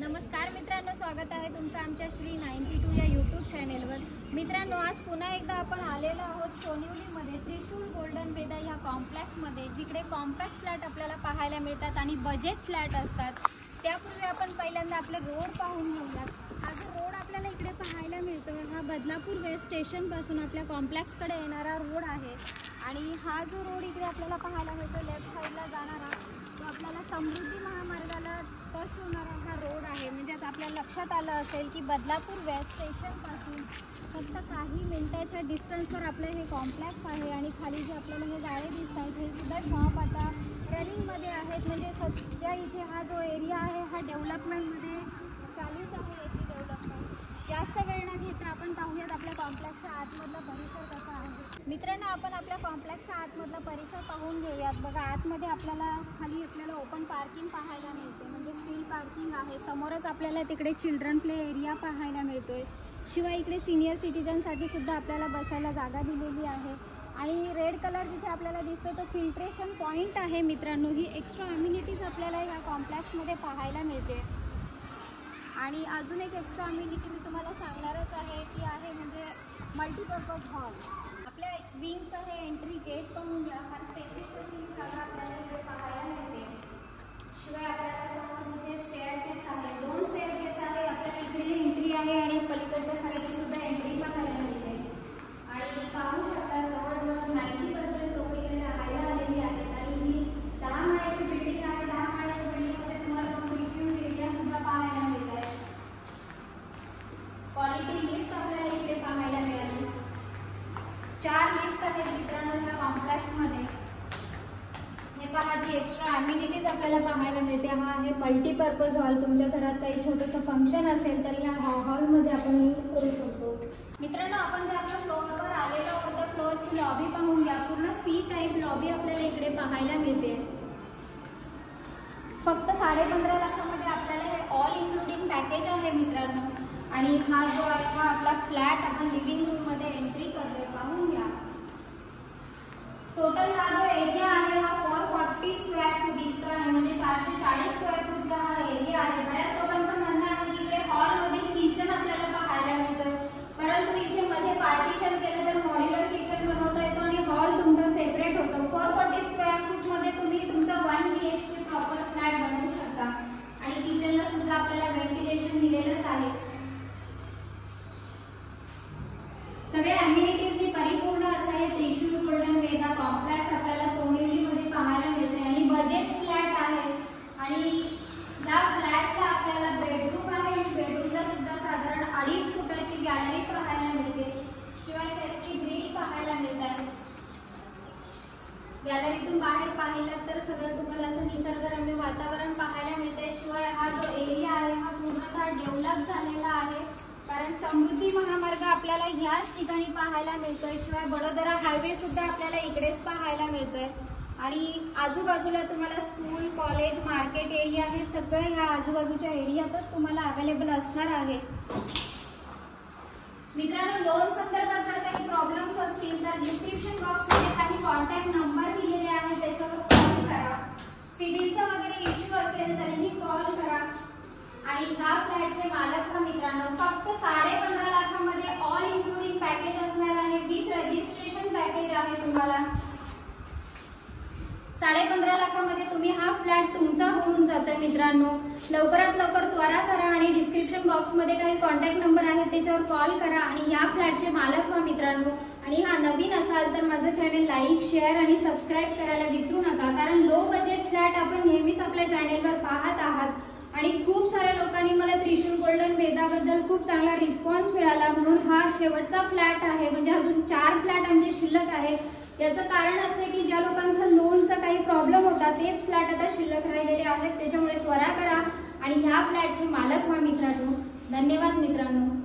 नमस्कार मित्रांनो, स्वागत आहे तुमचं आमच्या श्री 92 या यूट्यूब चॅनेलवर। मित्रांनो, आज पुन्हा एकदा आपण आलेलो आहोत सोनिवलीमध्ये त्रिशूल गोल्डन वेदा या कॉम्प्लेक्समध्ये, जिकडे कॉम्पॅक्ट फ्लॅट आपल्याला पाहायला मिळतात आणि बजेट फ्लॅट असतात। त्यापूर्वी आपण पहिल्यांदा आपले रोड पाहून घेऊयात। हा जो रोड आपल्याला इकडे पाहायला मिळतो हा बदलापूर वेस्ट स्टेशनपासून आपल्या कॉम्प्लेक्सकडे येणारा रोड आहे आणि हा जो रोड इकडे आपल्याला पाहायला मिळतो लेफ्ट साईडला जाणारा तो आपल्याला समृद्धी महामार्गाला टच होणारा हा रोड आहे। म्हणजेच आपल्या लक्षात आलं असेल की बदलापूर वेस्ट स्टेशनपासून फक्त काही मिनिटाच्या डिस्टन्सवर आपलं हे कॉम्प्लेक्स आहे आणि खाली जे आपल्याला हे गाळे दिसत आहेत हे सुद्धा शॉप आता रनिंगमध्ये आहेत। म्हणजे सध्या इथे हा जो एरिया आहे हा डेव्हलपमेंटमध्ये चालूच आहे। याची डेव्हलपमेंट जास्त वेळ न घेता आपण पाहूयात आपल्या कॉम्प्लेक्सच्या आतमधला परिसर कसा आहे। मित्रांनो, आपण आपल्या कॉम्प्लेक्सच्या आतमधला परिसर पाहून घेऊयात। बघा, आतमध्ये खाली ओपन पार्किंग पाहायला मिळते, म्हणजे स्टील पार्किंग आहे। समोरच आपल्याला तिकडे चिल्ड्रन प्ले एरिया पाहायला मिळतोय। शिवाय इकडे सिनियर सिटीजनसाठी सुद्धा आपल्याला बसायला जागा दिलेली आहे आणि रेड कलर जिथे आपल्याला दिसतो तो फिल्ट्रेशन पॉईंट आहे। मित्रांनो, ही एक्स्ट्रा अम्युनिटीज आपल्याला या कॉम्प्लेक्समध्ये पाहायला मिळते। आणि अजून एक एक्स्ट्रा अम्युनिटी मी तुम्हाला सांगणारच आहे, ती आहे म्हणजे मल्टीपर्पज हॉल। आपल्या विंग्स आहे, एंट्री गेट पाहून घ्या, फार स्पेसिस अशी जागा आपल्याला इथे पाहायला मिळते। शिवाय आपल्याला समोर इथे स्टेअरकेस आहे, 2 स्टेअरकेस आहे। आपल्याला इकडे एंट्री आहे आणि पलीकडच्या साईडला सुद्धा एंट्री पाहायला मिळते। आणि पाहू शकता जवळजवळ 90% लोक इकडे राहायला आलेली आहेत आणि ही 10 माळ्याची बिल्डिंग आहे। 10 माळ्याच्या बिल्डिंगमध्ये तुम्हाला रिफ्यूज एरिया सुद्धा पाहायला मिळत आहे। क्वालिटी लिफ्ट आपल्याला इथे पाहायला मिळाली। 4 लिफ्ट आहेत मित्रांनो या कॉम्प्लेक्समध्ये। हे पहा, जी एक्स्ट्रा अम्युनिटीज आपल्याला पाहायला मिळते। हा आहे मल्टीपर्पज हॉल। तुमच्या घरात काही छोटंसं फंक्शन असेल तर या हॉलमध्ये आपण यूज करू शकतो। मित्रांनो, आपण ज्या फ्लोअरवर आलेलो आहोत त्या फ्लोअरची लॉबी पाहून घ्या। पूर्ण सी टाईप लॉबी आपल्याला इकडे पाहायला मिळते। फक्त 15.5 लाखामध्ये आपल्याला हे ऑल इन्क्लुडिंग पॅकेज आहे मित्रांनो। आणि हा जो आहे हा आपला फ्लॅट आपण लिव्हिंग रूममध्ये एंट्री करतोय, पाहून घ्या। टोटल हा जो एरिया आहे हा 440 स्क्वेअर फूट इतका आहे, म्हणजे 440 स्क्वेअर फूटचा हा एरिया आहे। बऱ्याच लोकांचं म्हणणं आहे की इकडे हॉलमध्ये किचन आपल्याला पाहायला मिळतोय, परंतु इथे मध्ये पार्टिशन केलं तर मॉड्युलर किचन बनवता येतो आणि हॉल तुमचा सेपरेट होतो। 440 स्क्वेअर फूटमध्ये तुम्ही तुमचा 1 BHK प्रॉपर फ्लॅट बनवू शकता आणि किचनला सुद्धा आपल्याला व्हेंटिलेशन दिलेलंच आहे। सगळे अम्युनिटीजनी परिपूर्ण असं हे त्रिशूल गोल्डन वेदा कॉम्प्लेक्स आपल्याला सोनिवलीमध्ये पाहायला मिळते आणि बजेट फ्लॅट आहे। आणि या फ्लॅटला आपल्याला बेडरूम आहे आणि बेडरूमला सुद्धा साधारण 2.5 फुटाची गॅलरी पाहायला मिळते। शिवाय सेफ्टी ब्रिज पाहायला मिळतात। गॅलरीतून बाहेर पाहिलं तर सगळं तुम्हाला असं निसर्गरम्य वातावरण पाहायला मिळते। शिवाय हा जो एरिया आहे हा पूर्णतः डेव्हलप झालेला आहे, कारण समृद्धी महामार्ग आपल्याला ह्याच ठिकाणी पाहायला मिळतोय। शिवाय बडोदरा हायवे सुद्धा आपल्याला इकडेच पाहायला मिळतोय आणि आजूबाजूला तुम्हाला स्कूल, कॉलेज, मार्केट एरिया हे सगळं ह्या आजूबाजूच्या एरियातच तुम्हाला अवेलेबल असणार आहे। मित्रांनो, लोन संदर्भात जर काही प्रॉब्लेम्स असतील तर डिस्क्रिप्शन बॉक्समध्ये काही कॉन्टॅक्ट नंबर दिलेले आहेत, त्याच्यावर कॉल करा। सिबिलचा वगैरे इश्यू असेल तरीही कॉल करा। आणि ह्या फ्लॅटचे मालक मित्रांनो फक्त 15.5 लाखामध्ये ऑल इन्क्लुडिंग पॅकेज असणार आहे, विथ रजिस्ट्रेशन पॅकेज आहे। तुम्हाला 15.5 लाखामध्ये तुम्ही हा फ्लॅट तुमचा होऊन जातोय। मित्रांनो, लवकरात लवकर त्वरा करा आणि डिस्क्रिप्शन बॉक्समध्ये काही कॉन्टॅक्ट नंबर आहेत त्याच्यावर कॉल करा आणि ह्या फ्लॅटचे मालक व्हा मित्रांनो। आणि हा नवीन असाल तर माझं चॅनल लाईक, शेअर आणि सबस्क्राईब करायला विसरू नका, कारण लो बजेट फ्लॅट आपण नेहमीच आपल्या चॅनलवर पाहत आहात आणि खूप साऱ्या लोकांनी मला त्रिशूल गोल्डन वेदाबद्दल खूप चांगला रिस्पॉन्स मिळाला, म्हणून हा शेवटचा फ्लॅट आहे। म्हणजे अजून 4 फ्लॅट आमचे शिल्लक आहेत। याचं कारण असं आहे की ज्या लोकांचा लोनचा काही प्रॉब्लेम होता तेच फ्लॅट आता शिल्लक राहिलेले आहेत, त्याच्यामुळे त्वरा करा आणि ह्या फ्लॅटचे मालक व्हा मित्रांनो। धन्यवाद मित्रांनो।